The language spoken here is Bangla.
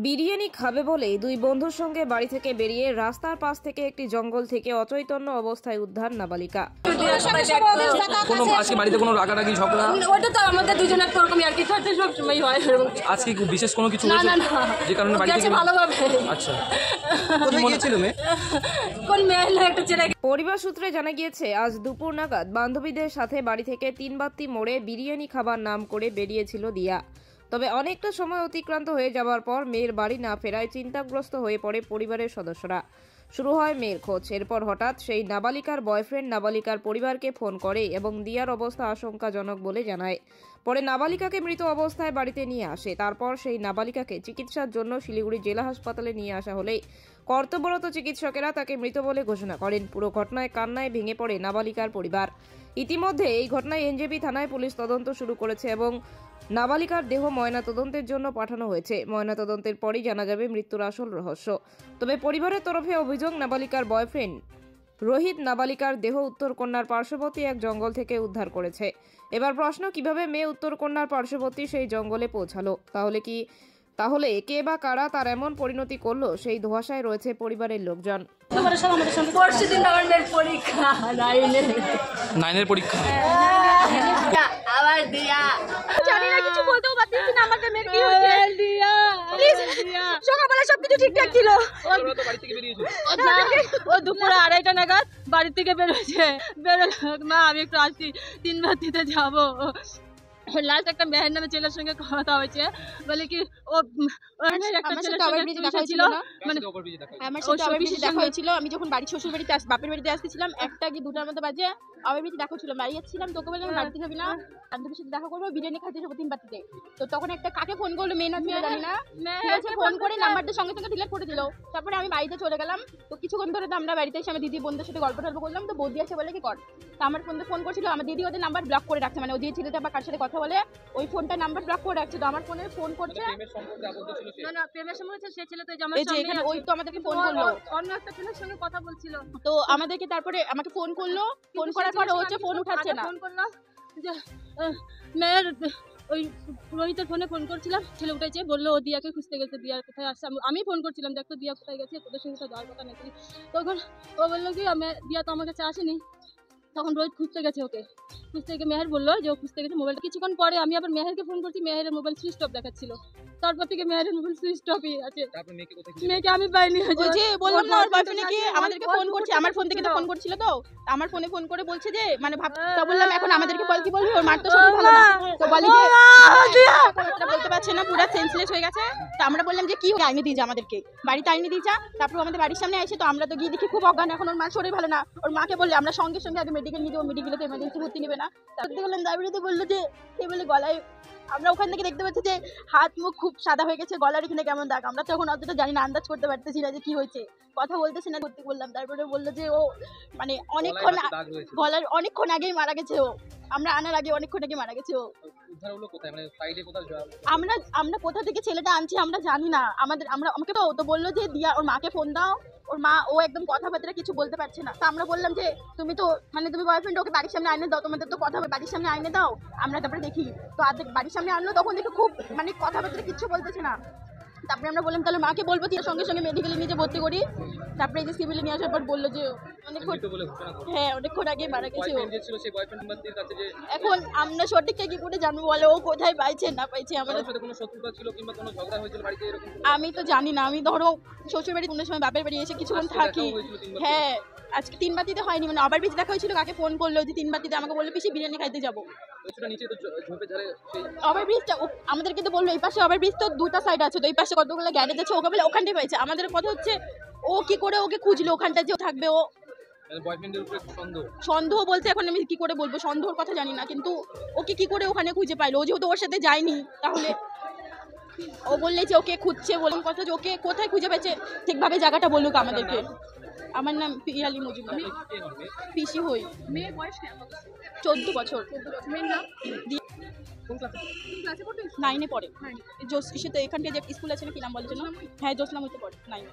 বিরিয়ানি খাবে বলেই দুই বন্ধুর সঙ্গে বাড়ি থেকে বেরিয়ে রাস্তার পাশ থেকে একটি জঙ্গল থেকে অচৈতন্য অবস্থায় উদ্ধার নাবালিকা। কোনো আজকে বাড়িতে কোনো রাগারাগি ঝগড়া? ওটা তো আমাদের দুজনের এরকমই আর কি, সব সময় হয়। আজকে বিশেষ কোনো কিছু না হয়েছে না না, যে কারণে বাড়ি থেকে? ভালোভাবে। আচ্ছা, কোথায় গিয়েছিল মেয়ে? কোন মেয়ে একটা ছেলে? পরিবার সূত্রে জানা গিয়েছে আজ দুপুর নাগাদ বান্ধবীদের সাথে বাড়ি থেকে তিনবাত্তি মোড়ে বিরিয়ানি খাবার নাম করে বেরিয়েছিল দিয়া। তবে অনেকটা সময় অতিক্রান্ত হয়ে যাওয়ার পর মেয়ের বাড়ি না ফেরায় চিন্তাগ্রস্ত হয়ে পড়ে পরিবারের সদস্যরা। শুরু হয় মেয়ের খোঁজ। এরপর হঠাৎ সেই নাবালিকার বয়ফ্রেন্ড নাবালিকার পরিবারকে ফোন করে এবং দিয়ার অবস্থা আশঙ্কাজনক বলে জানায়। পরে নাবালিকাকে মৃত অবস্থায় বাড়িতে নিয়ে আসে। তারপর সেই নাবালিকাকে চিকিৎসার জন্য শিলিগুড়ি জেলা হাসপাতালে নিয়ে আসা হলে কর্তব্যরত চিকিৎসকেরা তাকে মৃত বলে ঘোষণা করেন। পুরো ঘটনায় কান্নায় ভেঙে পড়ে নাবালিকার পরিবার। ইতিমধ্যে এই ঘটনায় এনজেপি থানায় পুলিশ তদন্ত শুরু করেছে এবং নাবালিকার দেহ ময়নাতদন্তের জন্য পাঠানো হয়েছে। ময়নাতদন্তের পরই জানা যাবে মৃত্যুর আসল রহস্য। তবে পরিবারের তরফে অভিযোগ, নাবালিকার বয়ফ্রেন্ড রোহিত নাবালিকার দেহ উত্তরকন্যার পার্শ্ববর্তী এক জঙ্গল থেকে উদ্ধার করেছে। এবার প্রশ্ন, কিভাবে মেয়ে উত্তরকন্যার পার্শ্ববর্তী সেই জঙ্গলে পৌঁছালো? তাহলে কে বা কারা তার এমন পরিণতি করলো, সেই ধোঁয়াশায় রয়েছে পরিবারের লোকজন। পরশুদিন আমার মেয়ের পরীক্ষা, নাইনের পরীক্ষা। আবার দিয়া জানি না, কিছু বলতেও পারতেছি না। আমাদের মেয়ের কি হচ্ছে? সকালবেলা সবকিছু ঠিকঠাক ছিল। ও দুপুর 2:30টা নাগাদ বাড়ি থেকে বেরোচ্ছে। মা আমি একটু আসছি, 3 বাতিতে যাবো। লাস্ট একটা মেহের নামে ছেলের সঙ্গে কথা হয়েছে, বলে কি ও একটা ছেলের সঙ্গে দেখা হয়েছিল, মানে আমার সাথে অফিসে দেখা হয়েছিল। আমি যখন বাড়ি শ্বশুর বাড়িতে বাপের বাড়িতে আসতেছিলাম, 1টা কি 2টার মতো বাজে, আমার বাড়িতে দেখা ছিল। বাড়ি যাচ্ছিলাম, তোকে বললাম বাড়িতে যাবি না, বান্ধবীর সাথে দেখা করবো, বিরিয়ানি খাইতে যাবো 3 বাতিতে। তো তখন একটা কাকে ফোন করলো, মেয়ে না ছিল জানি না, ঠিক আছে, ফোন করে নাম্বারটা সঙ্গে সঙ্গে ডিলিট করে দিল। তারপরে আমি বাড়িতে চলে গেলাম। তো কিছুক্ষণ ধরে তো আমরা বাড়িতে এসে আমি দিদি বোনদের সাথে গল্প টল্প করলাম। তো বৌদি আছে বলে কি কর, তো আমার ফোন করছিল, আমার দিদি ওদের নাম্বার ব্লক করে রাখছে, মানে ওদের ছেলেটা বা কার সাথে কথা বলে ওই ফোনটা নাম্বার ব্লক করে রাখছে। তো আমার ফোনে ফোন করছে, না প্রেমের সম্পর্ক সে ছেলে তো আমার সঙ্গে ওই তো আমাদেরকে ফোন করলো, অন্য একটা ছেলের সঙ্গে কথা বলছিল। তো আমাদেরকে তারপরে আমাকে ফোন করলো, ফোন করার পর ও হচ্ছে ফোন উঠাচ্ছে না। ফোন করলো যে মেয়ের ওই রোহিতের ফোনে ফোন করছিলাম, ছেলে উঠেছে, বললো ও দিয়াকে খুঁজতে গেছে। দিয়ার কোথায় আসছে? আমি ফোন করছিলাম, দেখো দিয়া কোথায় গেছে, তোদের সঙ্গে তো যাওয়ার কথা নাকি। তখন ও বললো কি দিয়া তো আমার কাছে আসেনি। তখন রোহিত খুঁজতে গেছে, ওকে খুঁজতে গিয়ে মেহের বললো যে ও খুঁজতে গেছে মোবাইলটা। কিছুক্ষণ পরে আমি আবার মেহেরকে ফোন করছি, মেহেরের মোবাইল সুইচ অফ দেখাচ্ছিল। তারপর থেকে মেহেরের মোবাইল সুইচ অফই আছে। মেয়েকে আমি পাইনি। ওই যে বললাম না, ওর বয়ফ্রেন্ড কি আমাদেরকে ফোন করছে, আমার ফোন থেকে তো ফোন করছিল। তো আমার ফোনে ফোন করে বলছে যে মানে ভাবতে বললাম এখন আমাদেরকে বল, কি বলবি, ওর মার তো শরীর ভালো না। তো বলি যে কথাটা বলতে পারছে না, পুরো সেন্সলেস হয়ে গেছে। তো আমরা বললাম যে কি আইনি দিয়ে যা, আমাদেরকে বাড়িতে আইনি দিয়ে যা। তারপর আমাদের বাড়ির সামনে এসে তো আমরা তো গিয়ে দেখি খুব অজ্ঞান, এখন ওর মার শরীর ভালো না। ওর মাকে বললে আমরা সঙ্গে সঙ্গে আগে মেডিকেল নিয়ে যাবো, মেডিকেলে তো এমার্জেন্সি ভর্তি নেবে না। তারপর বললাম দাবিতে বললো যে সে বলে গলায়, আমরা ওখান থেকে দেখতে পাচ্ছি যে হাত মুখ খুব সাদা হয়ে গেছে, গলার এখানে কেমন দাগ। আমরা তখন অতটা জানি না, আন্দাজ করতে পারতেছি না যে কি হয়েছে, কথা বলতেছি না, করতে বললাম। তারপরে বললো যে ও মানে অনেকক্ষণ গলার অনেকক্ষণ আগেই মারা গেছে ও, আমরা আনার আগে অনেকক্ষণ আগে মারা গেছে ও। আমরা কোথা থেকে ছেলেটা আনছি আমরা জানি না। আমাকে তো বললো যে দিয়া ওর মাকে ফোন দাও, ওর মা ও একদম কথাবার্তা কিছু বলতে পারছে না। তো আমরা বললাম যে তুমি তো মানে তুমি বয়ফ্রেন্ড, ওকে বাড়ির সামনে আইনে দাও, তোমাদের তো কথা বাড়ির সামনে আইনে দাও, আমরা তারপরে দেখি। তো বাড়ির সামনে আনলো, তখন দেখে খুব মানে কথাবার্তা কিছু বলতেছে না। তারপরে আমরা বললাম তাহলে মাকে বলবো, তার সঙ্গে সঙ্গে মেডিকেলে নিয়ে ভর্তি করি। তারপরে এই যে সিভিলে নিয়ে আসার পর বললো যে অনেকক্ষণ আগে মারা গেছে ও। এখন আমরা সঠিকটা কি করে জানবো বলে, ও কোথায় পাইছে না পাইছে। আমাদের আমি তো জানি না। আমি ধরো শ্বশুর বাড়ি কোনো সময় বাপের বাড়ি এসে কিছুক্ষণ থাকি। হ্যাঁ, আজকে 3 বাতিতে হয়নি, মানে ওভারব্রিজ দেখা হয়েছিল। কাকে ফোন করলো যে 3 বাতিতে, আমাকে বললো পিসি বিরিয়ানি খাইতে যাবো। ওভারব্রিজটা আমাদেরকে তো বললো এই পাশে ওভারব্রিজ তো 2টা সাইড আছে, তো এই পাশে কতগুলো গ্যারেজ আছে, ওকে বলে ওখানটাই পাইছে। আমাদের কথা হচ্ছে ও কি করে ওকে খুঁজলো, ওখানটা যে থাকবে ও। সন্দেহ বলতে এখন আমি কি করে বলবো, সন্দেহর কথা জানি না, কিন্তু ওকে কি করে ওখানে খুঁজে পাইলো, ও যেহেতু ওর সাথে যায়নি। তাহলে ও বললে যে ওকে খুঁজছে, বললাম কথা যে ওকে কোথায় খুঁজে পেয়েছে ঠিকভাবে জায়গাটা বলুক আমাদেরকে। আমার নাম পিয়ালি মজুমদার, পিসি হই। মেয়ের বয়স 14 বছর। মেয়ের নাম 9-এ পড়ে। তো এখানটায় যে স্কুল আছে না, কি নাম বলে যেন, হ্যাঁ জ্যোৎস্না মধ্যে পড়ে 9-এ।